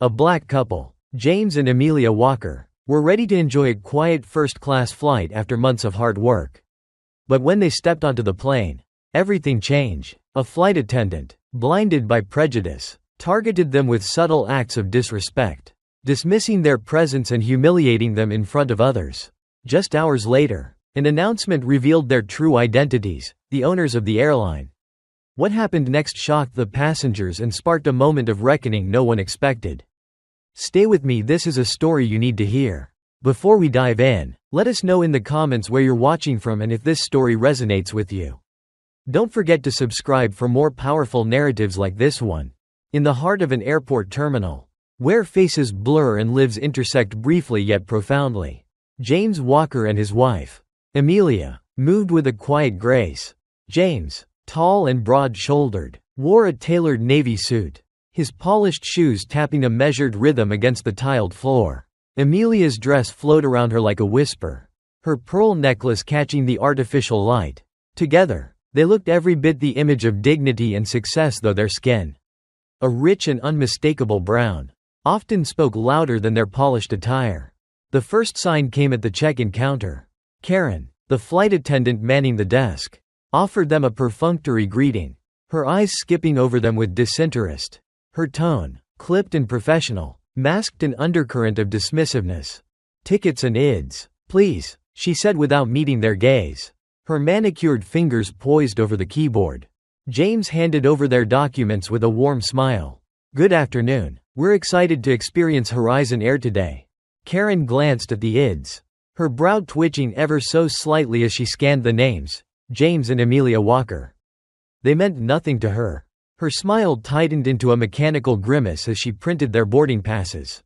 A black couple, James and Amelia Walker, were ready to enjoy a quiet first-class flight after months of hard work. But when they stepped onto the plane, everything changed. A flight attendant, blinded by prejudice, targeted them with subtle acts of disrespect, dismissing their presence and humiliating them in front of others. Just hours later, an announcement revealed their true identities, the owners of the airline. What happened next shocked the passengers and sparked a moment of reckoning no one expected. Stay with me, this is a story you need to hear. Before we dive in, let us know in the comments where you're watching from and if this story resonates with you. Don't forget to subscribe for more powerful narratives like this one. In the heart of an airport terminal, where faces blur and lives intersect briefly yet profoundly, James Walker and his wife, Amelia, moved with a quiet grace. James, tall and broad-shouldered, wore a tailored navy suit, his polished shoes tapping a measured rhythm against the tiled floor. Amelia's dress flowed around her like a whisper, her pearl necklace catching the artificial light. Together, they looked every bit the image of dignity and success, though their skin, a rich and unmistakable brown, often spoke louder than their polished attire. The first sign came at the check-in counter. Karen, the flight attendant manning the desk, offered them a perfunctory greeting, her eyes skipping over them with disinterest. Her tone, clipped and professional, masked an undercurrent of dismissiveness. "Tickets and IDs, please," she said without meeting their gaze, her manicured fingers poised over the keyboard. James handed over their documents with a warm smile. "Good afternoon. We're excited to experience Horizon Air today." Karen glanced at the IDs, her brow twitching ever so slightly as she scanned the names, James and Amelia Walker. They meant nothing to her. Her smile tightened into a mechanical grimace as she printed their boarding passes.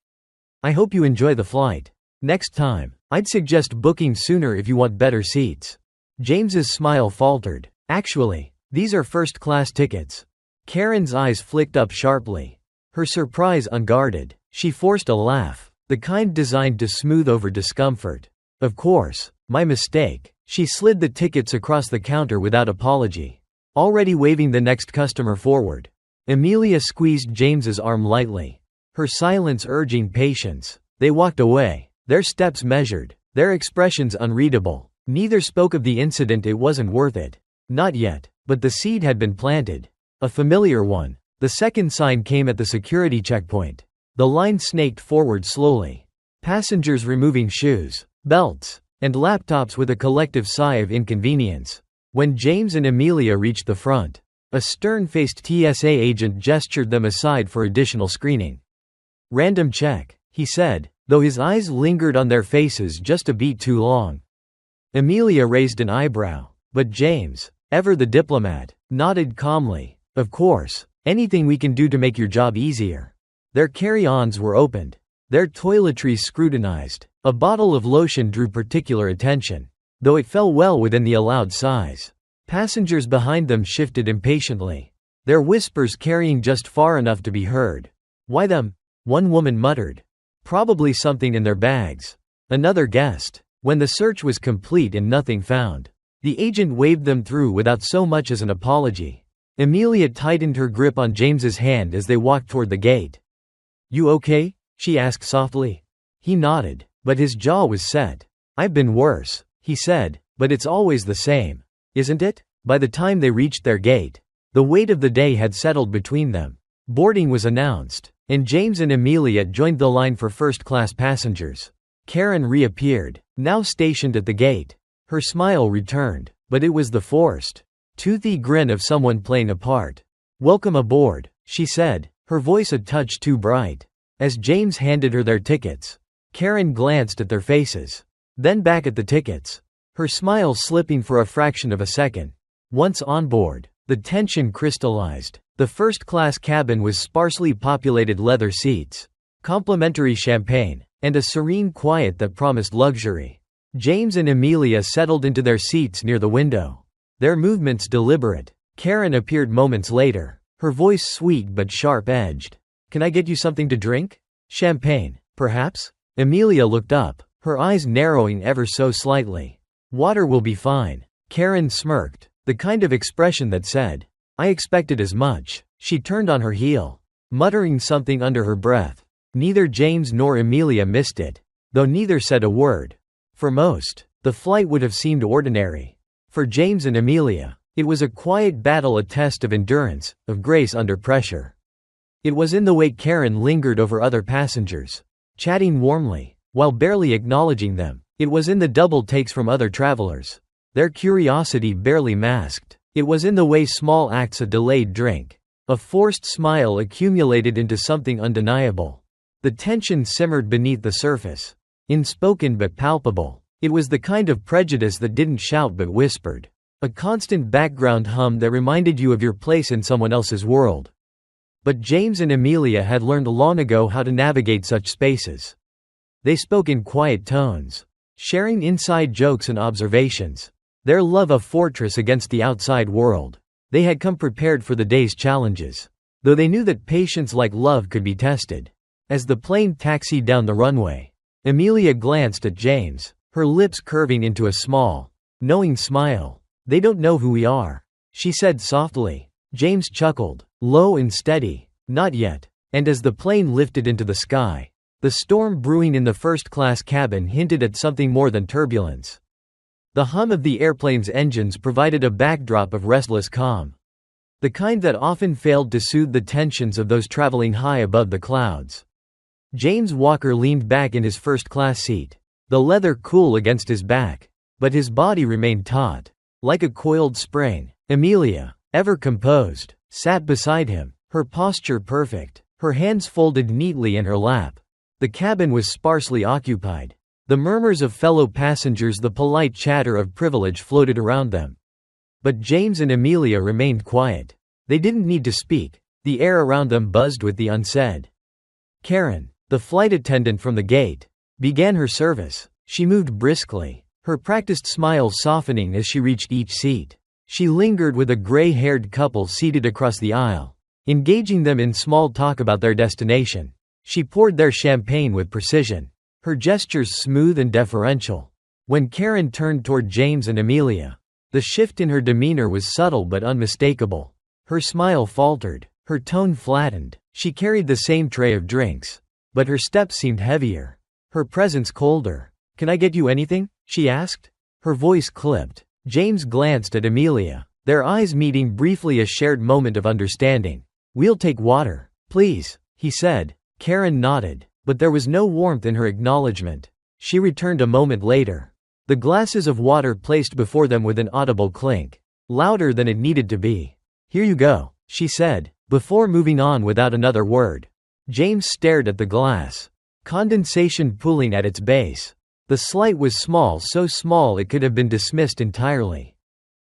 "I hope you enjoy the flight. Next time, I'd suggest booking sooner if you want better seats." James's smile faltered. "Actually, these are first-class tickets." Karen's eyes flicked up sharply, her surprise unguarded. She forced a laugh, the kind designed to smooth over discomfort. "Of course, my mistake." She slid the tickets across the counter without apology, already waving the next customer forward. Amelia squeezed James's arm lightly, her silence urging patience. They walked away, their steps measured, their expressions unreadable. Neither spoke of the incident. It wasn't worth it. Not yet, but the seed had been planted. A familiar one. The second sign came at the security checkpoint. The line snaked forward slowly, passengers removing shoes, belts, and laptops with a collective sigh of inconvenience. When James and Amelia reached the front, a stern-faced TSA agent gestured them aside for additional screening. "Random check," he said, though his eyes lingered on their faces just a beat too long. Amelia raised an eyebrow, but James, ever the diplomat, nodded calmly. "Of course, anything we can do to make your job easier." Their carry-ons were opened, their toiletries scrutinized. A bottle of lotion drew particular attention, though it fell well within the allowed size. Passengers behind them shifted impatiently, their whispers carrying just far enough to be heard. "Why them?" one woman muttered. "Probably something in their bags." Another guessed. When the search was complete and nothing found, the agent waved them through without so much as an apology. Amelia tightened her grip on James's hand as they walked toward the gate. "You okay?" she asked softly. He nodded, but his jaw was set. "I've been worse," he said, "but it's always the same, isn't it?" By the time they reached their gate, the weight of the day had settled between them. Boarding was announced, and James and Amelia joined the line for first-class passengers. Karen reappeared, now stationed at the gate. Her smile returned, but it was the forced, toothy grin of someone playing a part. "Welcome aboard," she said, her voice a touch too bright. As James handed her their tickets, Karen glanced at their faces, then back at the tickets, her smile slipping for a fraction of a second. Once on board, the tension crystallized. The first-class cabin was sparsely populated leather seats, complimentary champagne, and a serene quiet that promised luxury. James and Amelia settled into their seats near the window, their movements deliberate. Karen appeared moments later, her voice sweet but sharp-edged. "Can I get you something to drink? Champagne, perhaps?" Amelia looked up, her eyes narrowing ever so slightly. "Water will be fine." Karen smirked, the kind of expression that said, "I expected as much." She turned on her heel, muttering something under her breath. Neither James nor Amelia missed it, though neither said a word. For most, the flight would have seemed ordinary. For James and Amelia, it was a quiet battle, a test of endurance, of grace under pressure. It was in the way Karen lingered over other passengers, chatting warmly, while barely acknowledging them. It was in the double takes from other travelers, their curiosity barely masked. It was in the way small acts, a delayed drink, a forced smile accumulated into something undeniable. The tension simmered beneath the surface, unspoken but palpable. It was the kind of prejudice that didn't shout but whispered, a constant background hum that reminded you of your place in someone else's world. But James and Amelia had learned long ago how to navigate such spaces. They spoke in quiet tones, sharing inside jokes and observations, their love a fortress against the outside world. They had come prepared for the day's challenges, though they knew that patience like love could be tested. As the plane taxied down the runway, Amelia glanced at James, her lips curving into a small, knowing smile. "They don't know who we are," she said softly. James chuckled, low and steady. "Not yet." And as the plane lifted into the sky, the storm brewing in the first-class cabin hinted at something more than turbulence. The hum of the airplane's engines provided a backdrop of restless calm, the kind that often failed to soothe the tensions of those traveling high above the clouds. James Walker leaned back in his first-class seat, the leather cool against his back, but his body remained taut, like a coiled spring. Amelia, ever composed, sat beside him, her posture perfect, her hands folded neatly in her lap. The cabin was sparsely occupied. The murmurs of fellow passengers, the polite chatter of privilege floated around them. But James and Amelia remained quiet. They didn't need to speak. The air around them buzzed with the unsaid. Karen, the flight attendant from the gate, began her service. She moved briskly, her practiced smile softening as she reached each seat. She lingered with a gray-haired couple seated across the aisle, engaging them in small talk about their destination. She poured their champagne with precision, her gestures smooth and deferential. When Karen turned toward James and Amelia, the shift in her demeanor was subtle but unmistakable. Her smile faltered, her tone flattened. She carried the same tray of drinks, but her steps seemed heavier, her presence colder. "Can I get you anything?" she asked. Her voice clipped. James glanced at Amelia, their eyes meeting briefly, a shared moment of understanding. "We'll take water, please," he said. Karen nodded, but there was no warmth in her acknowledgement. She returned a moment later, the glasses of water placed before them with an audible clink, louder than it needed to be. "Here you go," she said, before moving on without another word. James stared at the glass, condensation pooling at its base. The slight was small, so small it could have been dismissed entirely.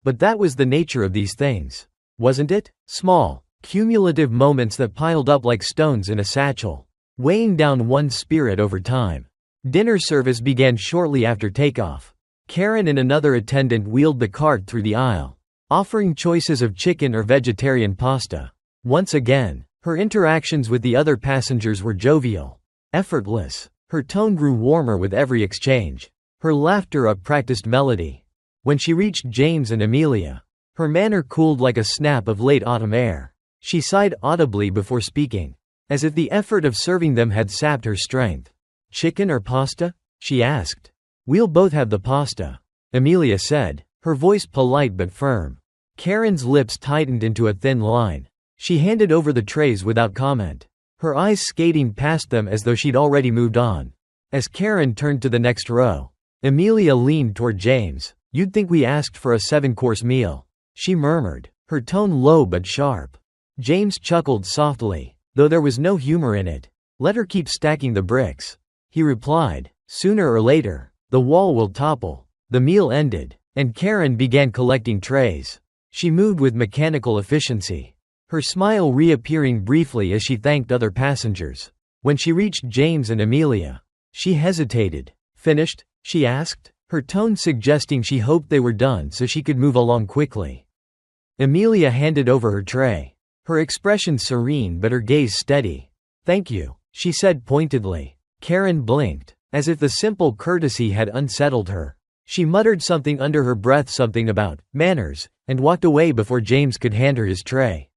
But that was the nature of these things, wasn't it? Small, cumulative moments that piled up like stones in a satchel, weighing down one's spirit over time. Dinner service began shortly after takeoff. Karen and another attendant wheeled the cart through the aisle, offering choices of chicken or vegetarian pasta. Once again, her interactions with the other passengers were jovial, effortless. Her tone grew warmer with every exchange, her laughter a practiced melody. When she reached James and Amelia, her manner cooled like a snap of late autumn air. She sighed audibly before speaking, as if the effort of serving them had sapped her strength. "Chicken or pasta?" she asked. "We'll both have the pasta," Amelia said, her voice polite but firm. Karen's lips tightened into a thin line. She handed over the trays without comment, her eyes skating past them as though she'd already moved on. As Karen turned to the next row, Amelia leaned toward James. "You'd think we asked for a 7-course meal," she murmured, her tone low but sharp. James chuckled softly, though there was no humor in it. "Let her keep stacking the bricks," he replied. "Sooner or later, the wall will topple." The meal ended, and Karen began collecting trays. She moved with mechanical efficiency, her smile reappearing briefly as she thanked other passengers. When she reached James and Amelia, she hesitated. "Finished?" she asked, her tone suggesting she hoped they were done so she could move along quickly. Amelia handed over her tray, her expression serene but her gaze steady. "Thank you," she said pointedly. Karen blinked, as if the simple courtesy had unsettled her. She muttered something under her breath, something about manners, and walked away before James could hand her his tray.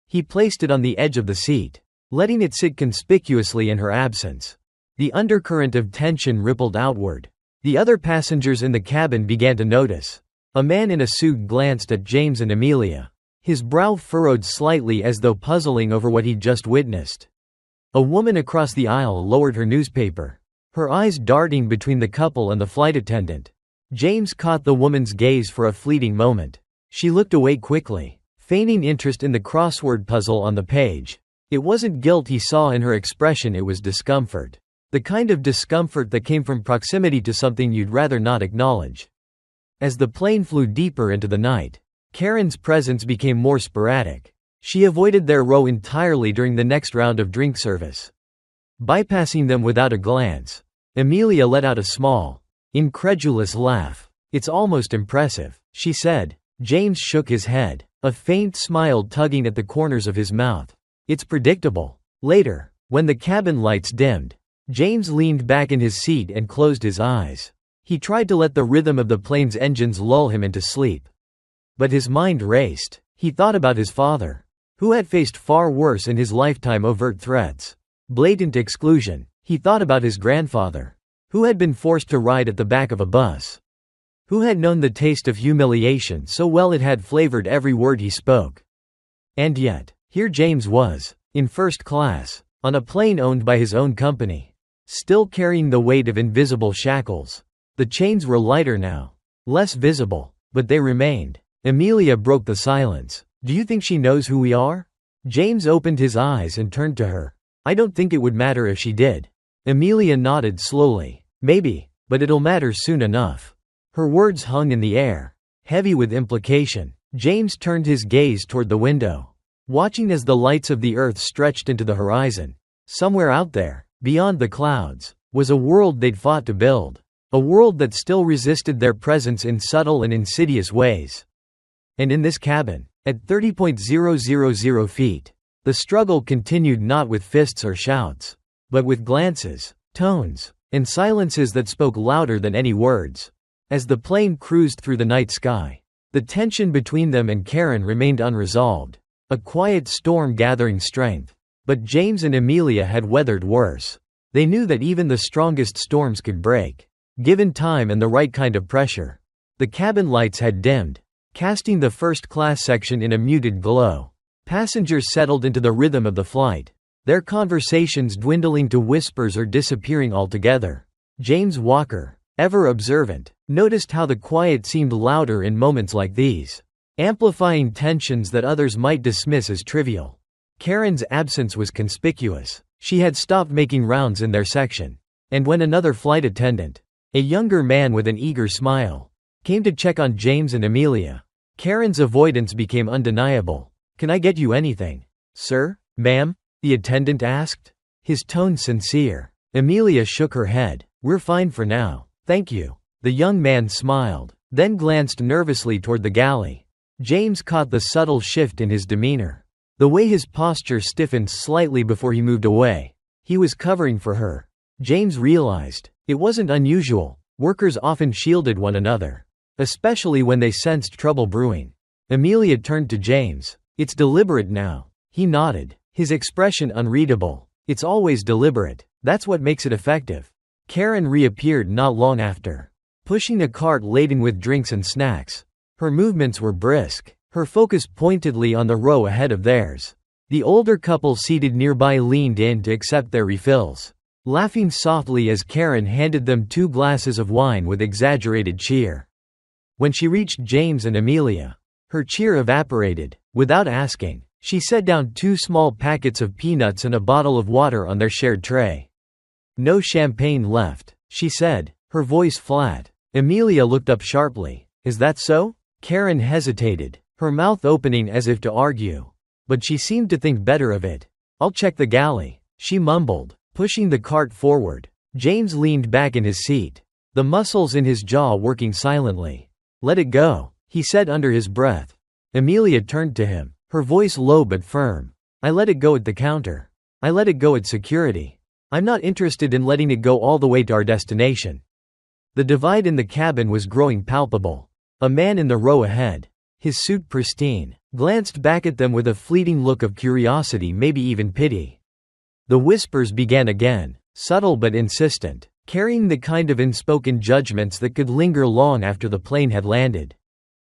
He placed it on the edge of the seat, letting it sit conspicuously in her absence. The undercurrent of tension rippled outward. The other passengers in the cabin began to notice. A man in a suit glanced at James and Amelia. His brow furrowed slightly as though puzzling over what he'd just witnessed. A woman across the aisle lowered her newspaper, her eyes darting between the couple and the flight attendant. James caught the woman's gaze for a fleeting moment. She looked away quickly, feigning interest in the crossword puzzle on the page. It wasn't guilt he saw in her expression, it was discomfort. The kind of discomfort that came from proximity to something you'd rather not acknowledge. As the plane flew deeper into the night, Karen's presence became more sporadic. She avoided their row entirely during the next round of drink service. Bypassing them without a glance, Amelia let out a small, incredulous laugh. "It's almost impressive," she said. James shook his head, a faint smile tugging at the corners of his mouth. "It's predictable." Later, when the cabin lights dimmed, James leaned back in his seat and closed his eyes. He tried to let the rhythm of the plane's engines lull him into sleep. But his mind raced. He thought about his father, who had faced far worse in his lifetime: overt threats, blatant exclusion. He thought about his grandfather, who had been forced to ride at the back of a bus, who had known the taste of humiliation so well it had flavored every word he spoke. And yet, here James was, in first class, on a plane owned by his own company, still carrying the weight of invisible shackles. The chains were lighter now, less visible, but they remained. Amelia broke the silence. "Do you think she knows who we are?" James opened his eyes and turned to her. "I don't think it would matter if she did." Amelia nodded slowly. "Maybe, but it'll matter soon enough." Her words hung in the air, heavy with implication. James turned his gaze toward the window, watching as the lights of the earth stretched into the horizon. Somewhere out there, beyond the clouds, was a world they'd fought to build. A world that still resisted their presence in subtle and insidious ways. And in this cabin, at 30,000 feet, the struggle continued, not with fists or shouts, but with glances, tones, and silences that spoke louder than any words. As the plane cruised through the night sky, the tension between them and Karen remained unresolved, a quiet storm gathering strength. But James and Amelia had weathered worse. They knew that even the strongest storms could break, given time and the right kind of pressure. The cabin lights had dimmed, casting the first-class section in a muted glow. Passengers settled into the rhythm of the flight, their conversations dwindling to whispers or disappearing altogether. James Walker, ever observant, noticed how the quiet seemed louder in moments like these, amplifying tensions that others might dismiss as trivial. Karen's absence was conspicuous. She had stopped making rounds in their section. And when another flight attendant, a younger man with an eager smile, came to check on James and Amelia, Karen's avoidance became undeniable. "Can I get you anything, sir, ma'am?" the attendant asked, his tone sincere. Amelia shook her head. "We're fine for now, thank you." The young man smiled, then glanced nervously toward the galley. James caught the subtle shift in his demeanor, the way his posture stiffened slightly before he moved away. He was covering for her. James realized it wasn't unusual. Workers often shielded one another, especially when they sensed trouble brewing. Amelia turned to James. "It's deliberate now." He nodded, his expression unreadable. "It's always deliberate. That's what makes it effective." Karen reappeared not long after, pushing a cart laden with drinks and snacks. Her movements were brisk, her focus pointedly on the row ahead of theirs. The older couple seated nearby leaned in to accept their refills, laughing softly as Karen handed them 2 glasses of wine with exaggerated cheer. When she reached James and Amelia, her cheer evaporated. Without asking, she set down 2 small packets of peanuts and a bottle of water on their shared tray. "No champagne left," she said, her voice flat. Amelia looked up sharply. "Is that so?" Karen hesitated, her mouth opening as if to argue. But she seemed to think better of it. "I'll check the galley," she mumbled, pushing the cart forward. James leaned back in his seat, the muscles in his jaw working silently. "Let it go," he said under his breath. Amelia turned to him, her voice low but firm. "I let it go at the counter. I let it go at security. I'm not interested in letting it go all the way to our destination." The divide in the cabin was growing palpable. A man in the row ahead, his suit pristine, glanced back at them with a fleeting look of curiosity, maybe even pity. The whispers began again, subtle but insistent, carrying the kind of unspoken judgments that could linger long after the plane had landed.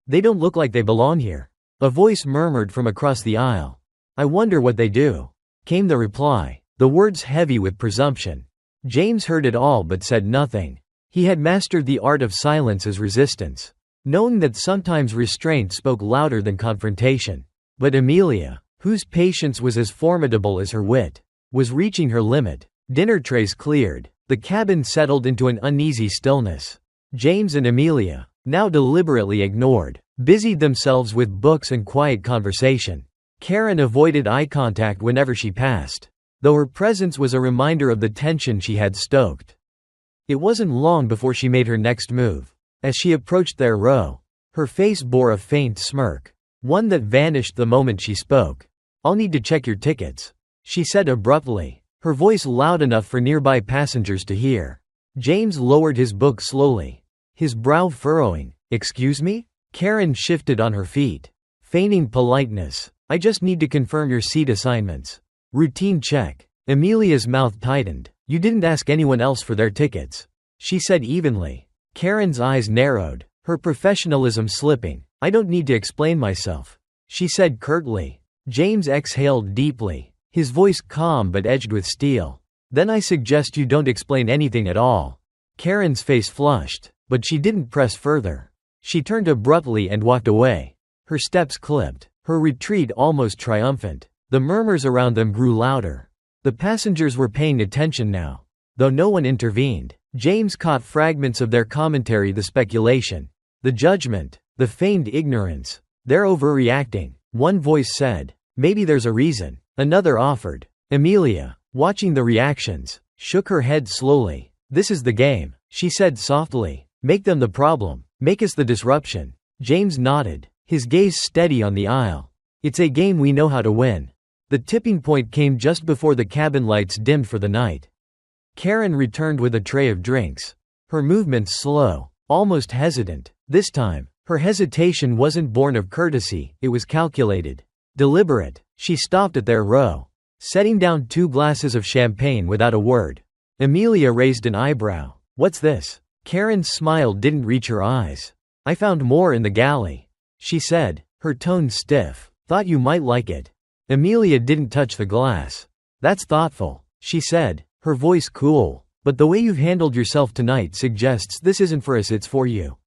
"They don't look like they belong here," a voice murmured from across the aisle. "I wonder what they do," came the reply, the words heavy with presumption. James heard it all but said nothing. He had mastered the art of silence as resistance, knowing that sometimes restraint spoke louder than confrontation. But Amelia, whose patience was as formidable as her wit, was reaching her limit. Dinner trays cleared. The cabin settled into an uneasy stillness. James and Amelia, now deliberately ignored, busied themselves with books and quiet conversation. Karen avoided eye contact whenever she passed, though her presence was a reminder of the tension she had stoked. It wasn't long before she made her next move. As she approached their row, her face bore a faint smirk, one that vanished the moment she spoke. "I'll need to check your tickets," she said abruptly, her voice loud enough for nearby passengers to hear. James lowered his book slowly, his brow furrowing. "Excuse me?" Karen shifted on her feet, feigning politeness. "I just need to confirm your seat assignments." "Routine check." Amelia's mouth tightened. "You didn't ask anyone else for their tickets," she said evenly. Karen's eyes narrowed, her professionalism slipping. "I don't need to explain myself," she said curtly. James exhaled deeply, his voice calm but edged with steel. "Then I suggest you don't explain anything at all." Karen's face flushed, but she didn't press further. She turned abruptly and walked away. Her steps clipped, her retreat almost triumphant. The murmurs around them grew louder. The passengers were paying attention now, though no one intervened. James caught fragments of their commentary, the speculation, the judgment, the feigned ignorance. "They're overreacting," one voice said. "Maybe there's a reason," another offered. Amelia, watching the reactions, shook her head slowly. "This is the game," she said softly. "Make them the problem. Make us the disruption." James nodded, his gaze steady on the aisle. "It's a game we know how to win." The tipping point came just before the cabin lights dimmed for the night. Karen returned with a tray of drinks, her movements slow, almost hesitant. This time, her hesitation wasn't born of courtesy, it was calculated, deliberate. She stopped at their row, setting down 2 glasses of champagne without a word. Amelia raised an eyebrow. "What's this?" Karen's smile didn't reach her eyes. "I found more in the galley," she said, her tone stiff. "Thought you might like it." Amelia didn't touch the glass. "That's thoughtful," she said, her voice cool. "But the way you've handled yourself tonight suggests this isn't for us, it's for you."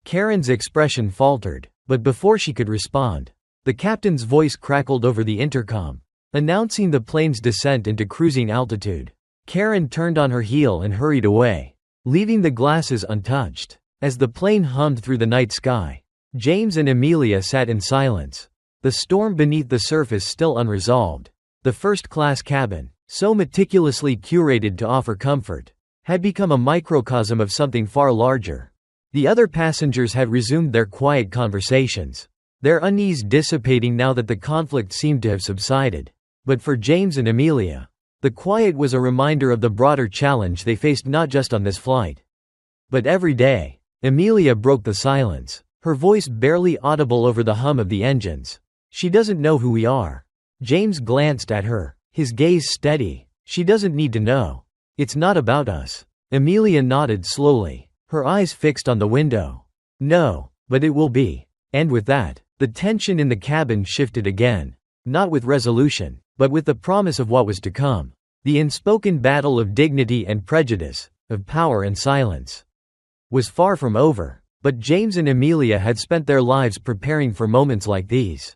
Karen's expression faltered, but before she could respond, the captain's voice crackled over the intercom, announcing the plane's descent into cruising altitude. Karen turned on her heel and hurried away, leaving the glasses untouched. As the plane hummed through the night sky, James and Amelia sat in silence, the storm beneath the surface still unresolved. The first-class cabin, so meticulously curated to offer comfort, had become a microcosm of something far larger. The other passengers had resumed their quiet conversations, their unease dissipating now that the conflict seemed to have subsided. But for James and Amelia, the quiet was a reminder of the broader challenge they faced not just on this flight, but every day. Amelia broke the silence, her voice barely audible over the hum of the engines. "She doesn't know who we are." James glanced at her, his gaze steady. "She doesn't need to know. It's not about us." Amelia nodded slowly, her eyes fixed on the window. "No, but it will be." And with that, the tension in the cabin shifted again, not with resolution, but with the promise of what was to come. The unspoken battle of dignity and prejudice, of power and silence, was far from over. But James and Amelia had spent their lives preparing for moments like these.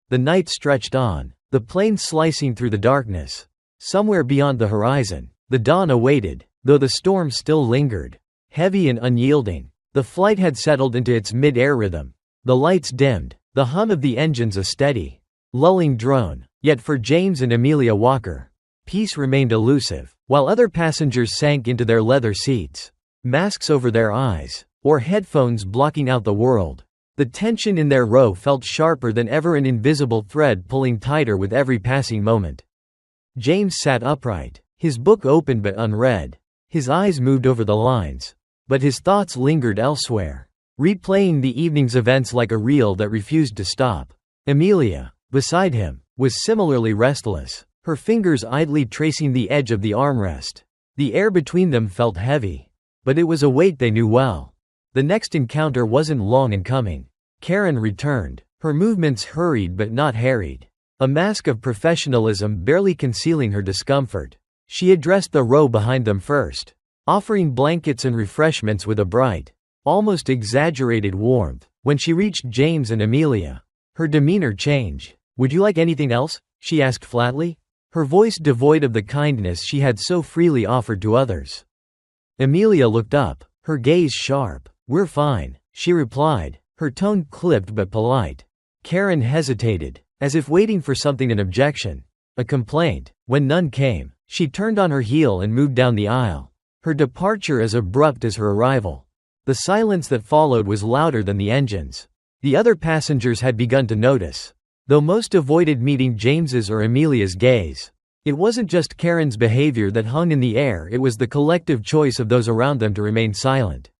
The night stretched on, the plane slicing through the darkness. Somewhere beyond the horizon, the dawn awaited, though the storm still lingered, heavy and unyielding. The flight had settled into its mid-air rhythm. The lights dimmed, the hum of the engines a steady, lulling drone. Yet for James and Amelia Walker, peace remained elusive. While other passengers sank into their leather seats, masks over their eyes, or headphones blocking out the world, the tension in their row felt sharper than ever, an invisible thread pulling tighter with every passing moment. James sat upright, his book open but unread. His eyes moved over the lines, but his thoughts lingered elsewhere, replaying the evening's events like a reel that refused to stop. Amelia, beside him, was similarly restless. her fingers idly tracing the edge of the armrest. The air between them felt heavy. But it was a weight they knew well. The next encounter wasn't long in coming. Karen returned, her movements hurried but not harried, a mask of professionalism barely concealing her discomfort. She addressed the row behind them first, offering blankets and refreshments with a bright, almost exaggerated warmth. When she reached James and Amelia, her demeanor changed. "Would you like anything else?" she asked flatly, her voice devoid of the kindness she had so freely offered to others. Amelia looked up, her gaze sharp. "We're fine," she replied, her tone clipped but polite. Karen hesitated, as if waiting for something, an objection, a complaint. When none came, she turned on her heel and moved down the aisle, her departure as abrupt as her arrival. The silence that followed was louder than the engines. The other passengers had begun to notice, though most avoided meeting James's or Amelia's gaze. It wasn't just Karen's behavior that hung in the air, it was the collective choice of those around them to remain silent,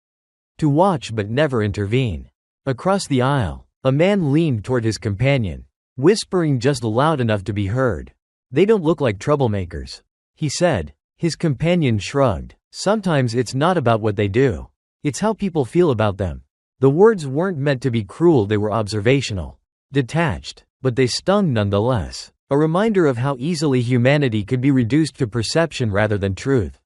to watch but never intervene. Across the aisle, a man leaned toward his companion, whispering just loud enough to be heard. "They don't look like troublemakers," he said. His companion shrugged. "Sometimes it's not about what they do. It's how people feel about them." The words weren't meant to be cruel, they were observational, detached, but they stung nonetheless. A reminder of how easily humanity could be reduced to perception rather than truth.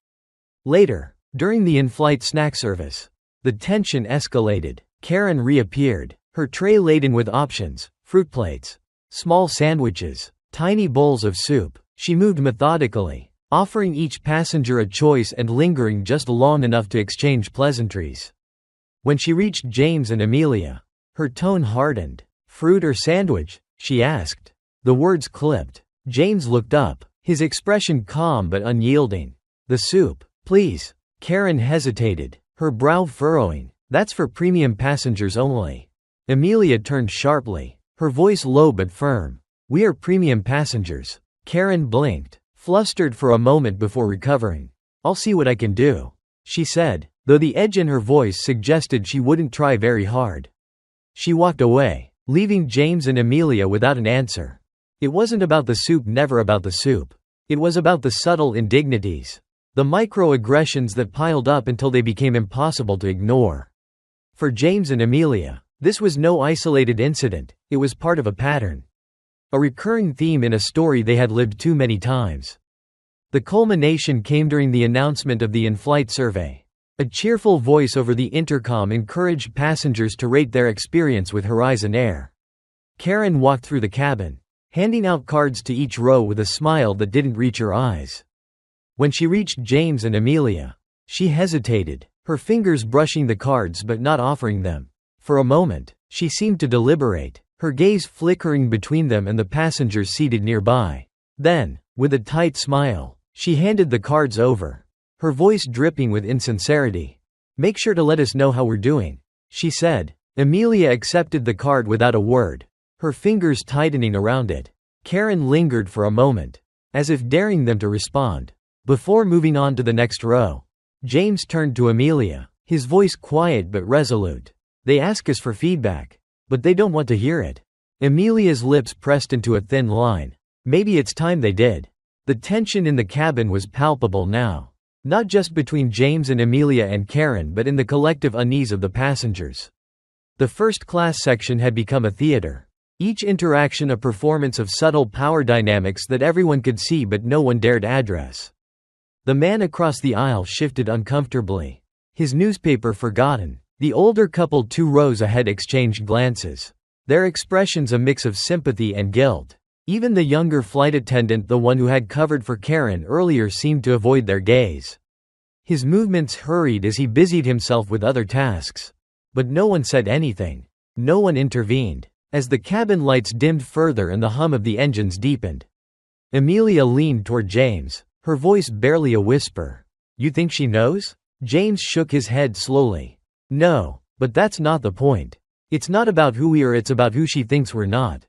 Later, during the in-flight snack service, the tension escalated. Karen reappeared, her tray laden with options, fruit plates, small sandwiches, tiny bowls of soup. She moved methodically, offering each passenger a choice and lingering just long enough to exchange pleasantries. When she reached James and Amelia, her tone hardened. "Fruit or sandwich?" she asked. The words clipped. James looked up, his expression calm but unyielding. "The soup, please." Karen hesitated, her brow furrowing. "That's for premium passengers only." Amelia turned sharply, her voice low but firm. "We are premium passengers." Karen blinked, flustered for a moment before recovering. "I'll see what I can do," she said, though the edge in her voice suggested she wouldn't try very hard. She walked away, leaving James and Amelia without an answer. It wasn't about the soup, never about the soup. It was about the subtle indignities, the microaggressions that piled up until they became impossible to ignore. For James and Amelia, this was no isolated incident, it was part of a pattern. A recurring theme in a story they had lived too many times. The culmination came during the announcement of the in-flight survey. A cheerful voice over the intercom encouraged passengers to rate their experience with Horizon Air. Karen walked through the cabin, handing out cards to each row with a smile that didn't reach her eyes. When she reached James and Amelia, she hesitated, her fingers brushing the cards but not offering them. For a moment, she seemed to deliberate, her gaze flickering between them and the passengers seated nearby. Then, with a tight smile, she handed the cards over, her voice dripping with insincerity. "Make sure to let us know how we're doing," she said. Amelia accepted the card without a word, her fingers tightening around it. Karen lingered for a moment, as if daring them to respond. Before moving on to the next row, James turned to Amelia, his voice quiet but resolute. "They ask us for feedback, but they don't want to hear it." Amelia's lips pressed into a thin line. Maybe it's time they did. The tension in the cabin was palpable now, not just between James and Amelia and Karen but in the collective unease of the passengers. The first-class section had become a theater. Each interaction a performance of subtle power dynamics that everyone could see but no one dared address. The man across the aisle shifted uncomfortably, his newspaper forgotten. The older couple 2 rows ahead exchanged glances, their expressions a mix of sympathy and guilt. Even the younger flight attendant, the one who had covered for Karen earlier, seemed to avoid their gaze. His movements hurried as he busied himself with other tasks. But no one said anything. No one intervened. As the cabin lights dimmed further and the hum of the engines deepened, Amelia leaned toward James, her voice barely a whisper. "You think she knows?" James shook his head slowly. "No, but that's not the point. It's not about who we are, it's about who she thinks we're not."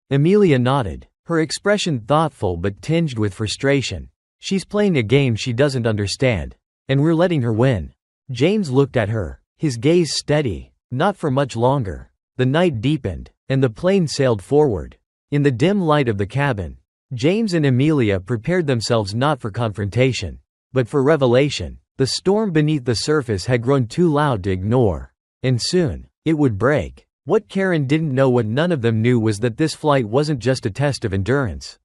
Amelia nodded, her expression thoughtful but tinged with frustration. "She's playing a game she doesn't understand, and we're letting her win." James looked at her, his gaze steady. Not for much longer. The night deepened, and the plane sailed forward. In the dim light of the cabin, James and Amelia prepared themselves not for confrontation, but for revelation. The storm beneath the surface had grown too loud to ignore. And soon, it would break. What Karen didn't know, what none of them knew, was that this flight wasn't just a test of endurance.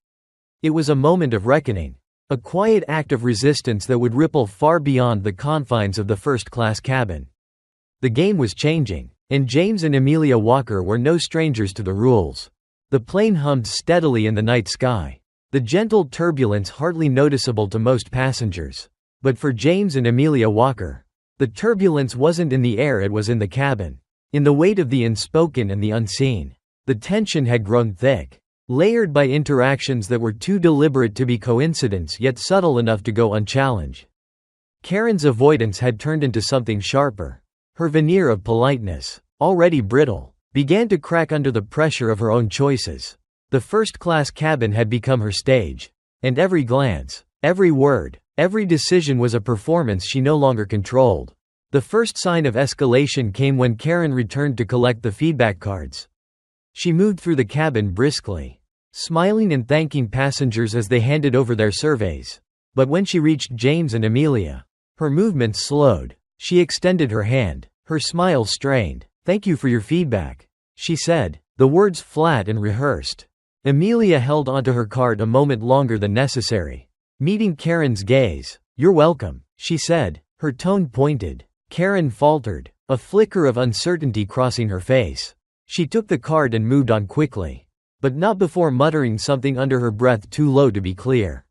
It was a moment of reckoning. A quiet act of resistance that would ripple far beyond the confines of the first-class cabin. The game was changing, and James and Amelia Walker were no strangers to the rules. The plane hummed steadily in the night sky, the gentle turbulence hardly noticeable to most passengers. But for James and Amelia Walker, the turbulence wasn't in the air, it was in the cabin, in the weight of the unspoken and the unseen. The tension had grown thick, layered by interactions that were too deliberate to be coincidence, yet subtle enough to go unchallenged. Karen's avoidance had turned into something sharper. Her veneer of politeness, already brittle, began to crack under the pressure of her own choices. The first-class cabin had become her stage, and every glance, every word, every decision was a performance she no longer controlled. The first sign of escalation came when Karen returned to collect the feedback cards. She moved through the cabin briskly, smiling and thanking passengers as they handed over their surveys. But when she reached James and Amelia, her movements slowed. She extended her hand, her smile strained. "Thank you for your feedback," she said, the words flat and rehearsed. Amelia held onto her card a moment longer than necessary, meeting Karen's gaze. "You're welcome," she said, her tone pointed. Karen faltered, a flicker of uncertainty crossing her face. She took the card and moved on quickly, but not before muttering something under her breath, too low to be clear,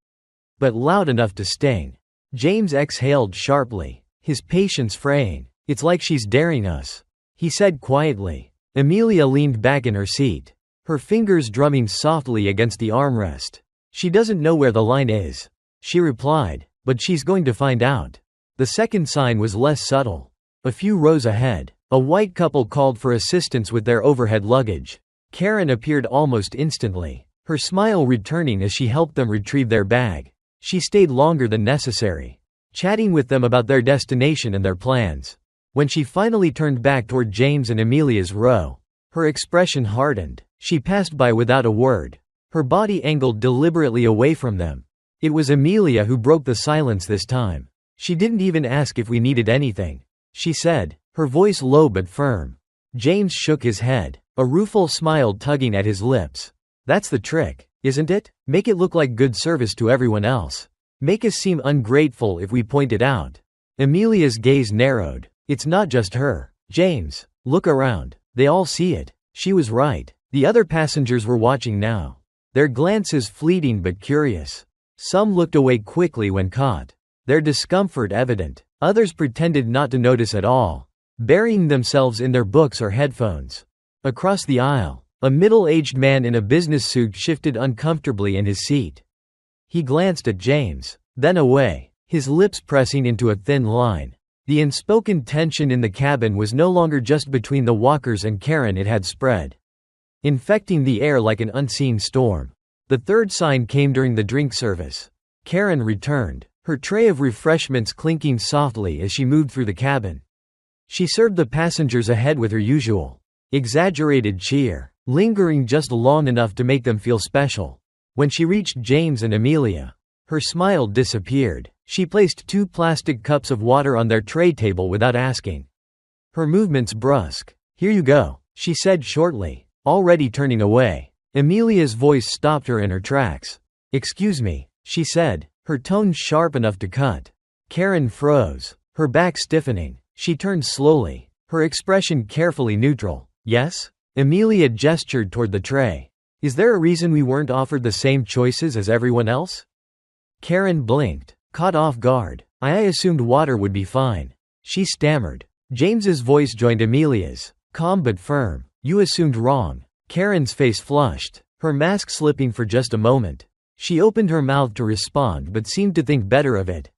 but loud enough to sting. James exhaled sharply, his patience fraying. "It's like she's daring us," he said quietly. Amelia leaned back in her seat, her fingers drumming softly against the armrest. "She doesn't know where the line is," she replied, "but she's going to find out." The second sign was less subtle. A few rows ahead, a white couple called for assistance with their overhead luggage. Karen appeared almost instantly, her smile returning as she helped them retrieve their bag. She stayed longer than necessary, chatting with them about their destination and their plans. When she finally turned back toward James and Amelia's row, her expression hardened. She passed by without a word, her body angled deliberately away from them. It was Amelia who broke the silence this time. "She didn't even ask if we needed anything," she said, her voice low but firm. James shook his head, a rueful smile tugging at his lips. "That's the trick, isn't it? Make it look like good service to everyone else. Make us seem ungrateful if we point it out." Amelia's gaze narrowed. "It's not just her. James, look around. They all see it." She was right. The other passengers were watching now, their glances fleeting but curious. Some looked away quickly when caught, their discomfort evident. Others pretended not to notice at all, burying themselves in their books or headphones. Across the aisle, a middle-aged man in a business suit shifted uncomfortably in his seat. He glanced at James, then away, his lips pressing into a thin line. The unspoken tension in the cabin was no longer just between the Walkers and Karen, it had spread, infecting the air like an unseen storm. The third sign came during the drink service. Karen returned, her tray of refreshments clinking softly as she moved through the cabin. She served the passengers ahead with her usual, exaggerated cheer, lingering just long enough to make them feel special. When she reached James and Amelia, her smile disappeared. She placed 2 plastic cups of water on their tray table without asking, her movements brusque. "Here you go," she said shortly, already turning away. Amelia's voice stopped her in her tracks. "Excuse me," she said, her tone sharp enough to cut. Karen froze, her back stiffening. She turned slowly, her expression carefully neutral. "Yes?" Amelia gestured toward the tray. "Is there a reason we weren't offered the same choices as everyone else?" Karen blinked, caught off guard. I assumed water would be fine," she stammered. James's voice joined Amelia's, calm but firm. "You assumed wrong." Karen's face flushed, her mask slipping for just a moment. She opened her mouth to respond but seemed to think better of it.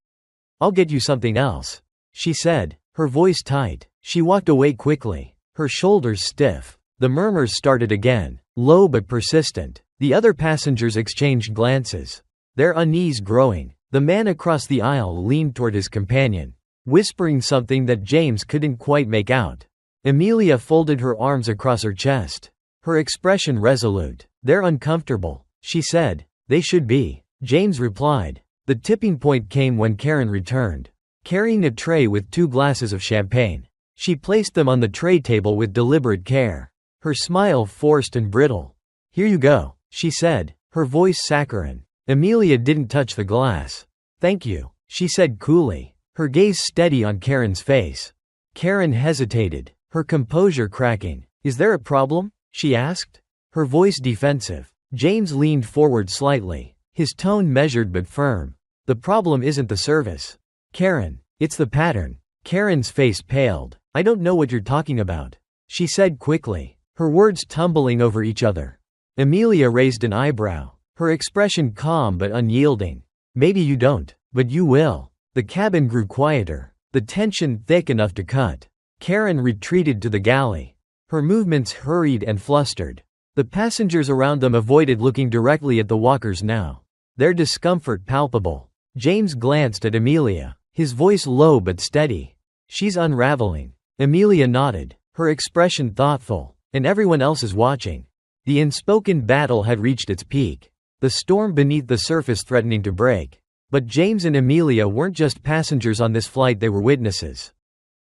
"I'll get you something else," she said, her voice tight. She walked away quickly, her shoulders stiff. The murmurs started again, low but persistent. The other passengers exchanged glances, their unease growing. The man across the aisle leaned toward his companion, whispering something that James couldn't quite make out. Amelia folded her arms across her chest, her expression resolute. "They're uncomfortable," she said, They should be, James replied. The tipping point came when Karen returned, carrying a tray with 2 glasses of champagne. She placed them on the tray table with deliberate care, her smile forced and brittle. "Here you go," she said, her voice saccharine. Amelia didn't touch the glass. "Thank you," she said coolly, her gaze steady on Karen's face. Karen hesitated, her composure cracking. "Is there a problem?" she asked, her voice defensive. James leaned forward slightly, his tone measured but firm. "The problem isn't the service, Karen, it's the pattern." Karen's face paled. "I don't know what you're talking about," she said quickly, her words tumbling over each other. Amelia raised an eyebrow, her expression calm but unyielding. "Maybe you don't, but you will." The cabin grew quieter, the tension thick enough to cut. Karen retreated to the galley, her movements hurried and flustered. The passengers around them avoided looking directly at the walkers now, their discomfort palpable. James glanced at Amelia, his voice low but steady. "She's unraveling." Amelia nodded, her expression thoughtful. "And everyone else is watching." The unspoken battle had reached its peak, the storm beneath the surface threatening to break. But James and Amelia weren't just passengers on this flight, they were witnesses,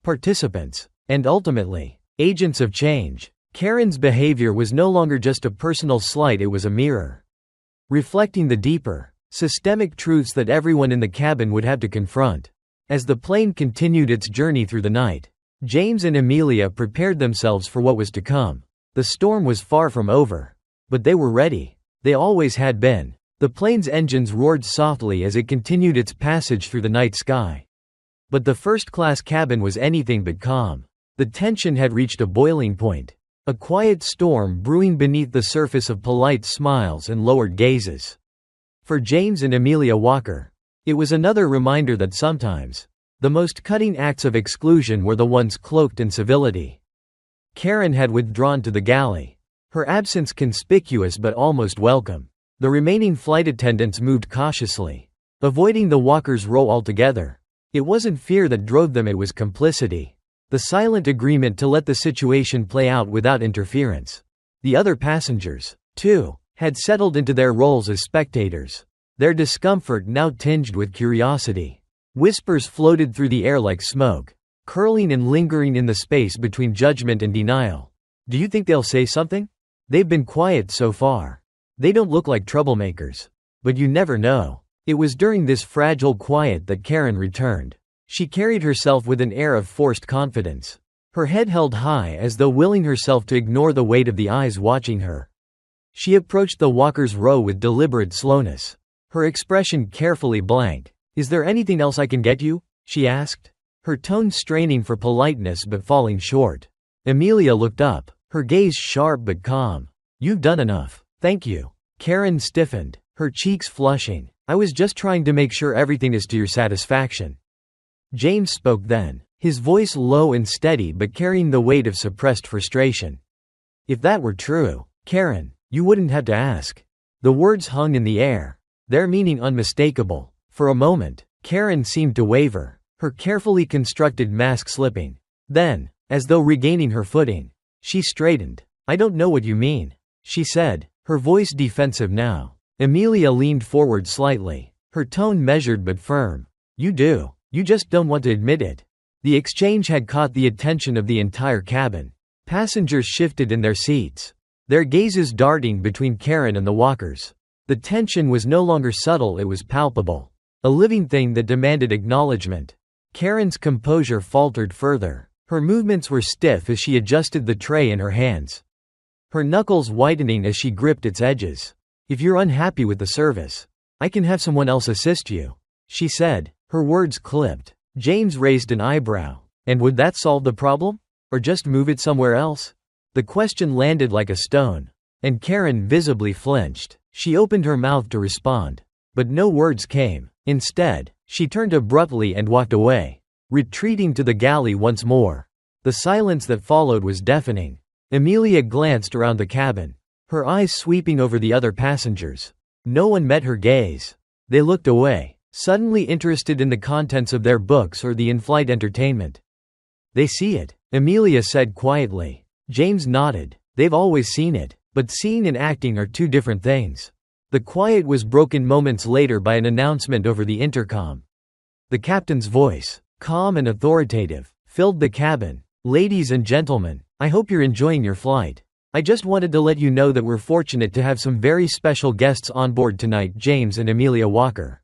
participants, and ultimately, agents of change. Karen's behavior was no longer just a personal slight, it was a mirror, reflecting the deeper, systemic truths that everyone in the cabin would have to confront. As the plane continued its journey through the night, James and Amelia prepared themselves for what was to come. The storm was far from over, but they were ready. They always had been. The plane's engines roared softly as it continued its passage through the night sky. But the first-class cabin was anything but calm. The tension had reached a boiling point, a quiet storm brewing beneath the surface of polite smiles and lowered gazes. For James and Amelia Walker, it was another reminder that sometimes, the most cutting acts of exclusion were the ones cloaked in civility. Karen had withdrawn to the galley, her absence conspicuous but almost welcome. The remaining flight attendants moved cautiously, avoiding the walkers' row altogether. It wasn't fear that drove them, it was complicity, the silent agreement to let the situation play out without interference. The other passengers, too, had settled into their roles as spectators, their discomfort now tinged with curiosity. Whispers floated through the air like smoke, curling and lingering in the space between judgment and denial. "Do you think they'll say something? They've been quiet so far. They don't look like troublemakers. But you never know." It was during this fragile quiet that Karen returned. She carried herself with an air of forced confidence, her head held high as though willing herself to ignore the weight of the eyes watching her. She approached the walkers' row with deliberate slowness, her expression carefully blank. "Is there anything else I can get you?" she asked, her tone straining for politeness but falling short. Amelia looked up, her gaze sharp but calm. "You've done enough, thank you." Karen stiffened, her cheeks flushing. "I was just trying to make sure everything is to your satisfaction." James spoke then, his voice low and steady but carrying the weight of suppressed frustration. "If that were true, Karen, you wouldn't have to ask." The words hung in the air, their meaning unmistakable. For a moment, Karen seemed to waver, her carefully constructed mask slipping. Then, as though regaining her footing, she straightened. "I don't know what you mean," she said, her voice defensive now. Amelia leaned forward slightly, her tone measured but firm. "You do. You just don't want to admit it." The exchange had caught the attention of the entire cabin. Passengers shifted in their seats, their gazes darting between Karen and the walkers. The tension was no longer subtle, it was palpable, a living thing that demanded acknowledgement. Karen's composure faltered further. Her movements were stiff as she adjusted the tray in her hands, her knuckles whitening as she gripped its edges. "If you're unhappy with the service, I can have someone else assist you," she said, her words clipped. James raised an eyebrow. "And would that solve the problem? Or just move it somewhere else?" The question landed like a stone, and Karen visibly flinched. She opened her mouth to respond, but no words came. Instead, she turned abruptly and walked away, retreating to the galley once more. The silence that followed was deafening. Amelia glanced around the cabin, her eyes sweeping over the other passengers. No one met her gaze. They looked away, suddenly interested in the contents of their books or the in-flight entertainment. "They see it," Amelia said quietly. James nodded. "They've always seen it, but seeing and acting are two different things." The quiet was broken moments later by an announcement over the intercom. The captain's voice, calm and authoritative, filled the cabin. "Ladies and gentlemen, I hope you're enjoying your flight. I just wanted to let you know that we're fortunate to have some very special guests on board tonight, James and Amelia Walker,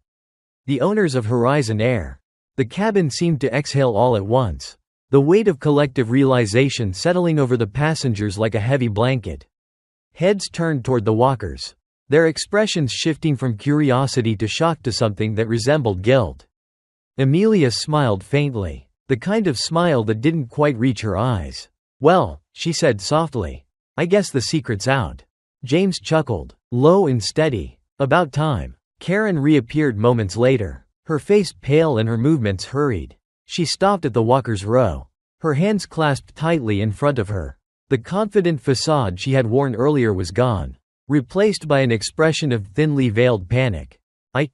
the owners of Horizon Air." The cabin seemed to exhale all at once, the weight of collective realization settling over the passengers like a heavy blanket. Heads turned toward the Walkers, their expressions shifting from curiosity to shock to something that resembled guilt. Amelia smiled faintly, the kind of smile that didn't quite reach her eyes. "Well," she said softly, "I guess the secret's out." James chuckled, low and steady. "About time." Karen reappeared moments later, her face pale and her movements hurried. She stopped at the Walker's row, her hands clasped tightly in front of her. The confident facade she had worn earlier was gone, replaced by an expression of thinly veiled panic.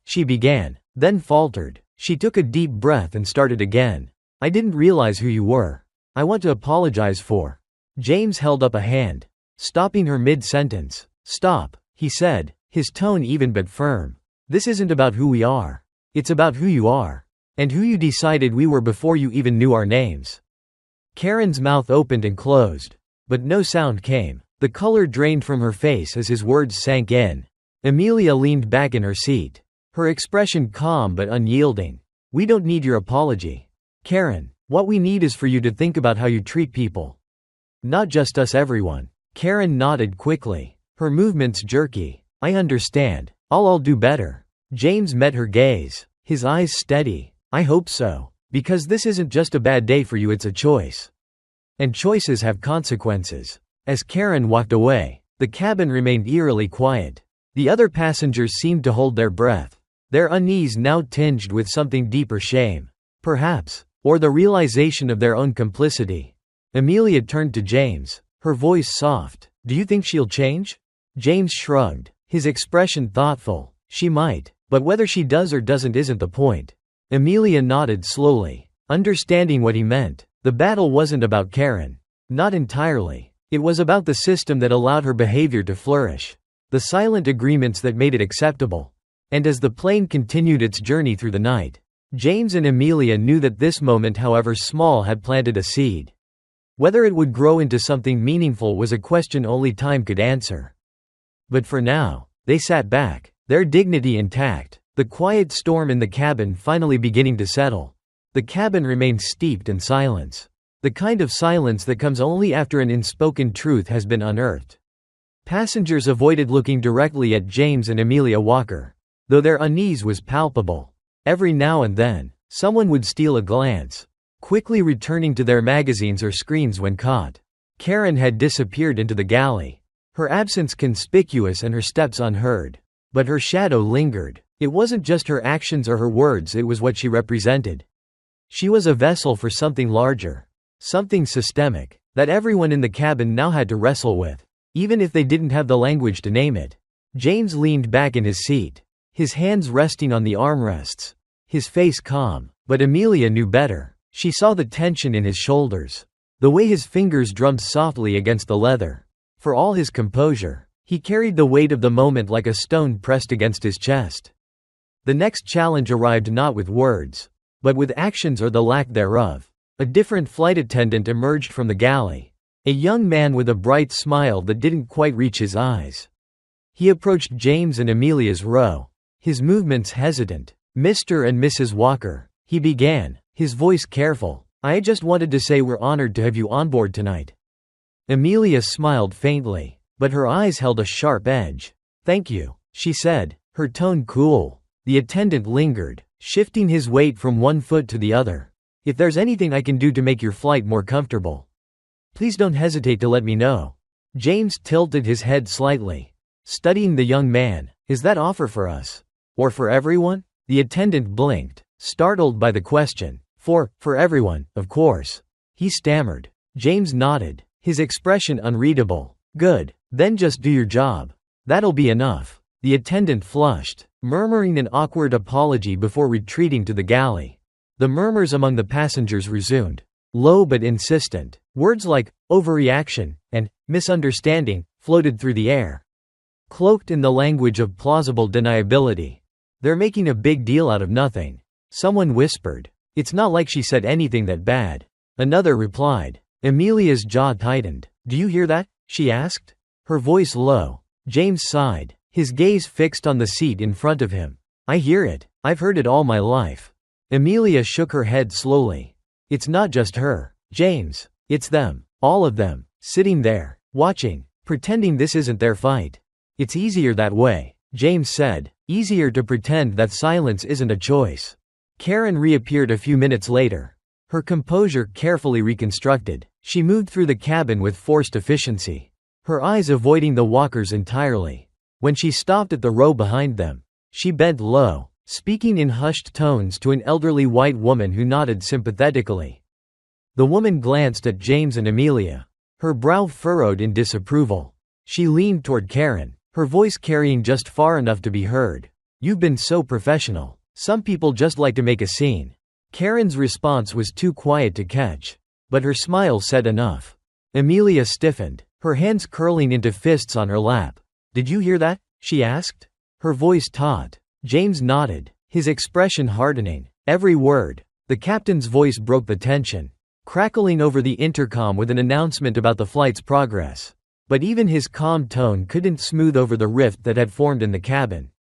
She began, then faltered. She took a deep breath and started again. "I didn't realize who you were. I want to apologize for." James held up a hand, stopping her mid-sentence. "Stop," he said, his tone even but firm. "This isn't about who we are. It's about who you are. And who you decided we were before you even knew our names." Karen's mouth opened and closed, but no sound came. The color drained from her face as his words sank in. Amelia leaned back in her seat, her expression calm but unyielding. "We don't need your apology, Karen. What we need is for you to think about how you treat people. Not just us, everyone." Karen nodded quickly, her movements jerky. "I understand. I'll do better." James met her gaze, his eyes steady. "I hope so. Because this isn't just a bad day for you, it's a choice. And choices have consequences." As Karen walked away, the cabin remained eerily quiet. The other passengers seemed to hold their breath, their unease now tinged with something deeper: shame, perhaps, or the realization of their own complicity. Amelia turned to James, her voice soft. "Do you think she'll change?" James shrugged, his expression thoughtful. "She might, but whether she does or doesn't isn't the point." Amelia nodded slowly, understanding what he meant. The battle wasn't about Karen. Not entirely. It was about the system that allowed her behavior to flourish, the silent agreements that made it acceptable. And as the plane continued its journey through the night, James and Amelia knew that this moment, however small, had planted a seed. Whether it would grow into something meaningful was a question only time could answer. But for now, they sat back, their dignity intact, the quiet storm in the cabin finally beginning to settle. The cabin remained steeped in silence, the kind of silence that comes only after an unspoken truth has been unearthed. Passengers avoided looking directly at James and Amelia Walker, though their unease was palpable. Every now and then, someone would steal a glance, quickly returning to their magazines or screens when caught. Karen had disappeared into the galley, her absence conspicuous and her steps unheard. But her shadow lingered. It wasn't just her actions or her words, it was what she represented. She was a vessel for something larger, something systemic, that everyone in the cabin now had to wrestle with, even if they didn't have the language to name it. James leaned back in his seat, his hands resting on the armrests, his face calm, but Amelia knew better. She saw the tension in his shoulders, the way his fingers drummed softly against the leather. For all his composure, he carried the weight of the moment like a stone pressed against his chest. The next challenge arrived not with words, but with actions or the lack thereof. A different flight attendant emerged from the galley, a young man with a bright smile that didn't quite reach his eyes. He approached James and Amelia's row, his movements hesitant. "Mr. and Mrs. Walker," he began, his voice careful, "I just wanted to say we're honored to have you on board tonight." Amelia smiled faintly, but her eyes held a sharp edge. "Thank you," she said, her tone cool. The attendant lingered, shifting his weight from one foot to the other. "If there's anything I can do to make your flight more comfortable, please don't hesitate to let me know." James tilted his head slightly, studying the young man. "Is that offer for us? Or for everyone?" The attendant blinked, startled by the question. For everyone, of course," he stammered. James nodded, his expression unreadable. "Good. Then just do your job. That'll be enough." The attendant flushed, murmuring an awkward apology before retreating to the galley. The murmurs among the passengers resumed, low but insistent. Words like overreaction and misunderstanding floated through the air. cloaked in the language of plausible deniability. "They're making a big deal out of nothing." Someone whispered. "It's not like she said anything that bad." Another replied. Amelia's jaw tightened. "Do you hear that?" she asked. Her voice low. James sighed, his gaze fixed on the seat in front of him. "I hear it. I've heard it all my life." Amelia shook her head slowly. "It's not just her, James. It's them. All of them. Sitting there. Watching. Pretending this isn't their fight. It's easier that way," James said. "Easier to pretend that silence isn't a choice." Karen reappeared a few minutes later. Her composure carefully reconstructed, she moved through the cabin with forced efficiency, her eyes avoiding the walkers entirely. When she stopped at the row behind them, she bent low, speaking in hushed tones to an elderly white woman who nodded sympathetically. The woman glanced at James and Amelia, her brow furrowed in disapproval. She leaned toward Karen, her voice carrying just far enough to be heard. "You've been so professional. Some people just like to make a scene." Karen's response was too quiet to catch, but her smile said enough. Amelia stiffened, her hands curling into fists on her lap. "Did you hear that?" she asked. Her voice taut. James nodded, his expression hardening. Every word. The captain's voice broke the tension, crackling over the intercom with an announcement about the flight's progress. But even his calm tone couldn't smooth over the rift that had formed in the cabin.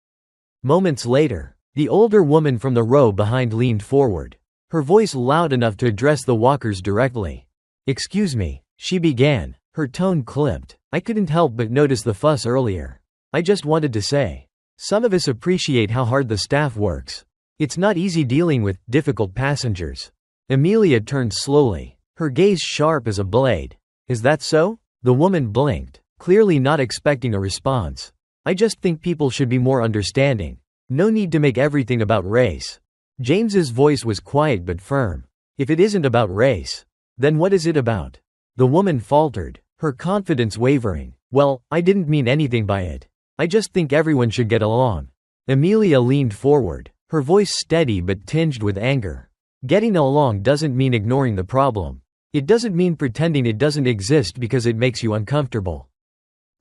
Moments later, the older woman from the row behind leaned forward, her voice loud enough to address the walkers directly. "Excuse me," she began, her tone clipped. "I couldn't help but notice the fuss earlier. I just wanted to say, some of us appreciate how hard the staff works. It's not easy dealing with difficult passengers." Amelia turned slowly, her gaze sharp as a blade. "Is that so?" The woman blinked, clearly not expecting a response. "I just think people should be more understanding. No need to make everything about race." James's voice was quiet but firm. "If it isn't about race, then what is it about?" The woman faltered, her confidence wavering. "Well, I didn't mean anything by it. I just think everyone should get along." Amelia leaned forward, her voice steady but tinged with anger. "Getting along doesn't mean ignoring the problem. It doesn't mean pretending it doesn't exist because it makes you uncomfortable."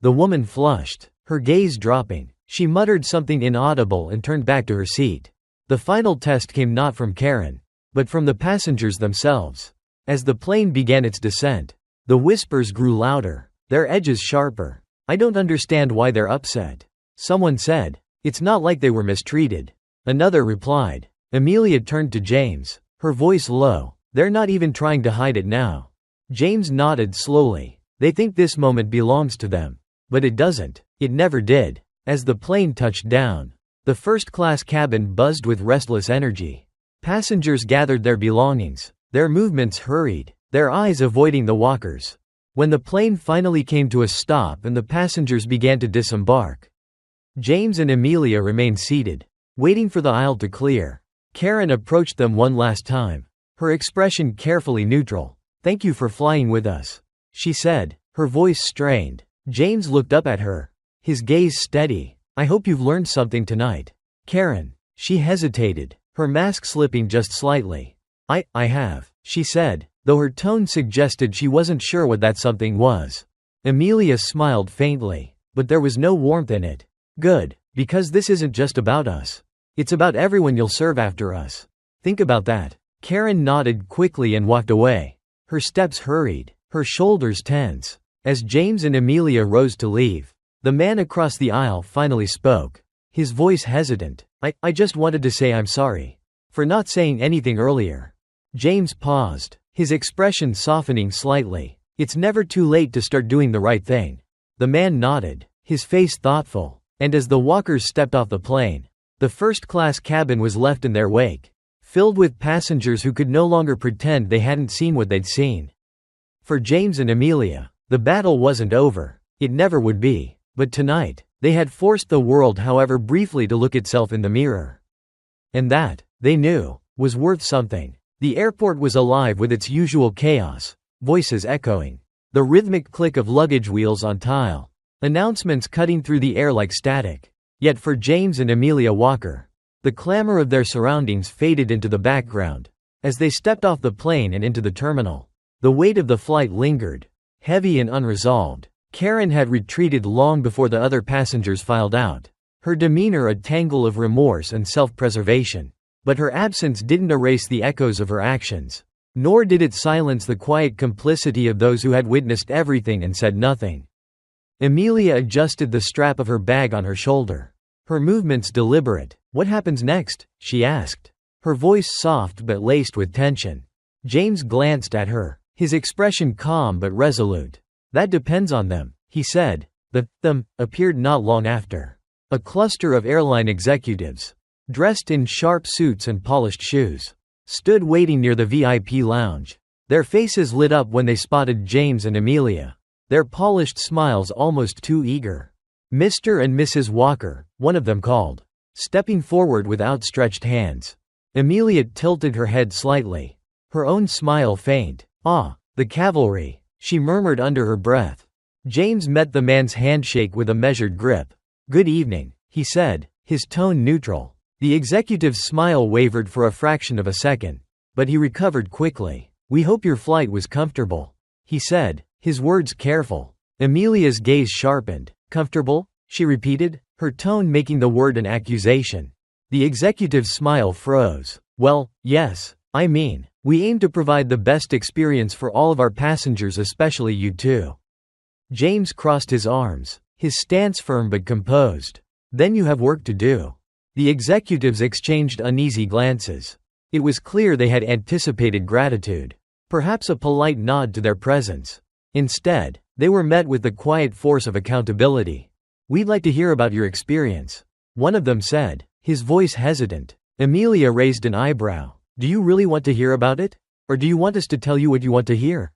The woman flushed, her gaze dropping. She muttered something inaudible and turned back to her seat. The final test came not from Karen, but from the passengers themselves. As the plane began its descent, the whispers grew louder, their edges sharper. "I don't understand why they're upset," someone said. "It's not like they were mistreated," another replied. Amelia turned to James, her voice low. "They're not even trying to hide it now." James nodded slowly. "They think this moment belongs to them. But it doesn't. It never did." As the plane touched down, the first-class cabin buzzed with restless energy. Passengers gathered their belongings, their movements hurried, their eyes avoiding the walkers. When the plane finally came to a stop and the passengers began to disembark, James and Amelia remained seated, waiting for the aisle to clear. Karen approached them one last time, her expression carefully neutral. "Thank you for flying with us," she said, her voice strained. James looked up at her, his gaze steady. "I hope you've learned something tonight." "Karen." She hesitated, her mask slipping just slightly. I have," she said, though her tone suggested she wasn't sure what that something was. Amelia smiled faintly, but there was no warmth in it. "Good, because this isn't just about us. It's about everyone you'll serve after us. Think about that." Karen nodded quickly and walked away. Her steps hurried, her shoulders tense. As James and Amelia rose to leave, the man across the aisle finally spoke, his voice hesitant. I just wanted to say I'm sorry for not saying anything earlier." James paused, his expression softening slightly. "It's never too late to start doing the right thing." The man nodded, his face thoughtful, and as the walkers stepped off the plane, the first-class cabin was left in their wake, filled with passengers who could no longer pretend they hadn't seen what they'd seen. For James and Amelia, the battle wasn't over. It never would be. But tonight, they had forced the world, however briefly, to look itself in the mirror. And that, they knew, was worth something. The airport was alive with its usual chaos, voices echoing, the rhythmic click of luggage wheels on tile, announcements cutting through the air like static. Yet for James and Amelia Walker, the clamor of their surroundings faded into the background. As they stepped off the plane and into the terminal, the weight of the flight lingered, heavy and unresolved. Karen had retreated long before the other passengers filed out, her demeanor a tangle of remorse and self-preservation. But her absence didn't erase the echoes of her actions. Nor did it silence the quiet complicity of those who had witnessed everything and said nothing. Amelia adjusted the strap of her bag on her shoulder, her movements deliberate. "What happens next?" she asked, her voice soft but laced with tension. James glanced at her, his expression calm but resolute. "That depends on them," he said. Them appeared not long after. A cluster of airline executives, dressed in sharp suits and polished shoes, stood waiting near the VIP lounge. Their faces lit up when they spotted James and Amelia, their polished smiles almost too eager. "Mr. and Mrs. Walker," one of them called, stepping forward with outstretched hands. Amelia tilted her head slightly, her own smile faint. "Ah, the cavalry," she murmured under her breath. James met the man's handshake with a measured grip. "Good evening," he said, his tone neutral. The executive's smile wavered for a fraction of a second, but he recovered quickly. "We hope your flight was comfortable," he said, his words careful. Amelia's gaze sharpened. "Comfortable?" she repeated, her tone making the word an accusation. The executive's smile froze. "Well, yes, I mean, we aim to provide the best experience for all of our passengers, especially you two." James crossed his arms, his stance firm but composed. "Then you have work to do." The executives exchanged uneasy glances. It was clear they had anticipated gratitude, perhaps a polite nod to their presence. Instead, they were met with the quiet force of accountability. "We'd like to hear about your experience," one of them said, his voice hesitant. Amelia raised an eyebrow. "Do you really want to hear about it? Or do you want us to tell you what you want to hear?"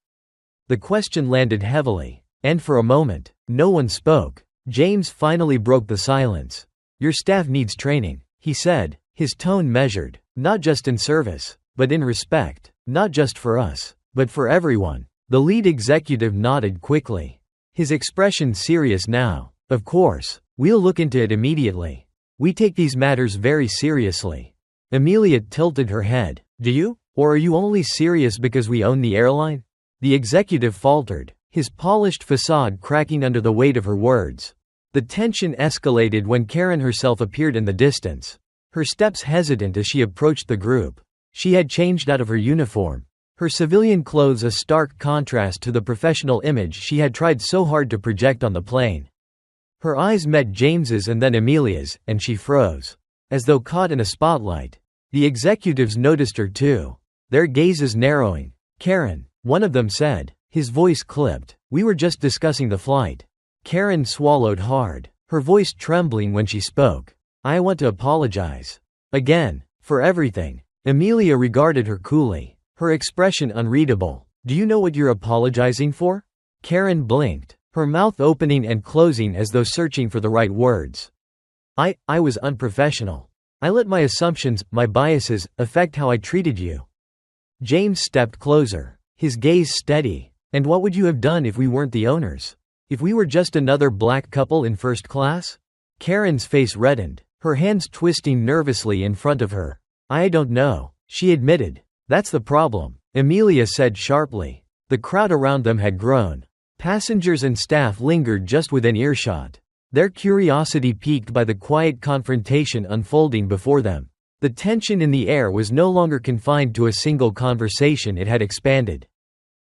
The question landed heavily, and for a moment, no one spoke. James finally broke the silence. "Your staff needs training," he said, his tone measured, "not just in service, but in respect, not just for us, but for everyone." The lead executive nodded quickly, his expression serious now. "Of course, we'll look into it immediately. We take these matters very seriously." Amelia tilted her head. "Do you? Or are you only serious because we own the airline?" The executive faltered, his polished facade cracking under the weight of her words. The tension escalated when Karen herself appeared in the distance, her steps hesitant as she approached the group. She had changed out of her uniform, her civilian clothes a stark contrast to the professional image she had tried so hard to project on the plane. Her eyes met James's and then Amelia's, and she froze, as though caught in a spotlight. The executives noticed her too, their gazes narrowing. "Karen," one of them said, his voice clipped, "we were just discussing the flight." Karen swallowed hard, her voice trembling when she spoke. "I want to apologize. Again, for everything." Amelia regarded her coolly, her expression unreadable. "Do you know what you're apologizing for?" Karen blinked, her mouth opening and closing as though searching for the right words. I was unprofessional. I let my assumptions, my biases, affect how I treated you." James stepped closer, his gaze steady. "And what would you have done if we weren't the owners? If we were just another black couple in first class?" Karen's face reddened, her hands twisting nervously in front of her. "I don't know," she admitted. "That's the problem," Amelia said sharply. The crowd around them had grown. Passengers and staff lingered just within earshot, their curiosity piqued by the quiet confrontation unfolding before them. The tension in the air was no longer confined to a single conversation, it had expanded.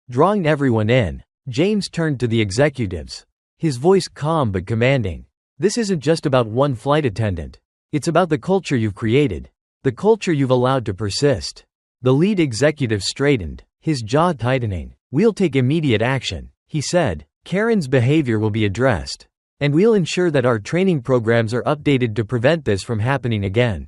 Drawing everyone in, James turned to the executives, his voice calm but commanding. "This isn't just about one flight attendant. It's about the culture you've created, the culture you've allowed to persist." The lead executive straightened, his jaw tightening. "We'll take immediate action," he said. "Karen's behavior will be addressed, and we'll ensure that our training programs are updated to prevent this from happening again."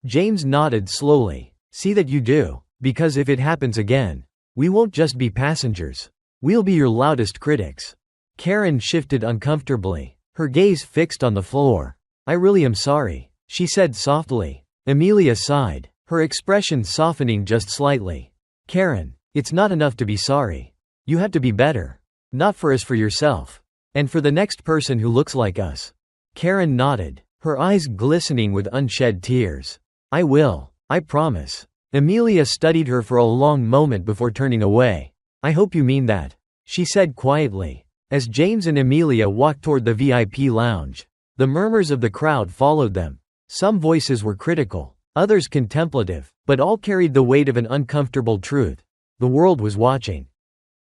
James nodded slowly. "See that you do, because if it happens again, we won't just be passengers. We'll be your loudest critics." Karen shifted uncomfortably, her gaze fixed on the floor. "I really am sorry," she said softly. Amelia sighed, her expression softening just slightly. "Karen, it's not enough to be sorry. You have to be better. Not for us, for yourself. And for the next person who looks like us." Karen nodded, her eyes glistening with unshed tears. "I will, I promise." Amelia studied her for a long moment before turning away. "I hope you mean that," she said quietly. As James and Amelia walked toward the VIP lounge, the murmurs of the crowd followed them. Some voices were critical, others contemplative, but all carried the weight of an uncomfortable truth. The world was watching,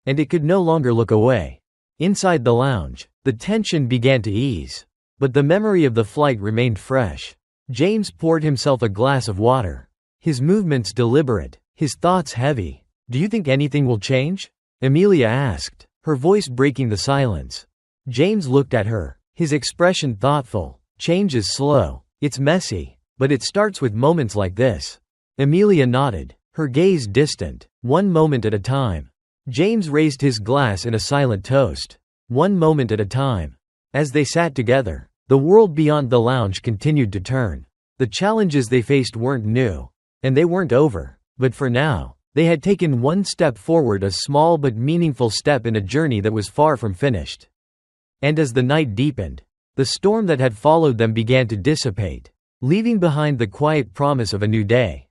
and it could no longer look away. Inside the lounge, the tension began to ease, but the memory of the flight remained fresh. James poured himself a glass of water, his movements deliberate, his thoughts heavy. "Do you think anything will change?" Amelia asked, her voice breaking the silence. James looked at her, his expression thoughtful. "Change is slow. It's messy, but it starts with moments like this." Amelia nodded, her gaze distant. "One moment at a time." James raised his glass in a silent toast. One moment at a time. As they sat together, the world beyond the lounge continued to turn. The challenges they faced weren't new, and they weren't over. But for now, they had taken one step forward, a small but meaningful step in a journey that was far from finished. And as the night deepened, the storm that had followed them began to dissipate, leaving behind the quiet promise of a new day.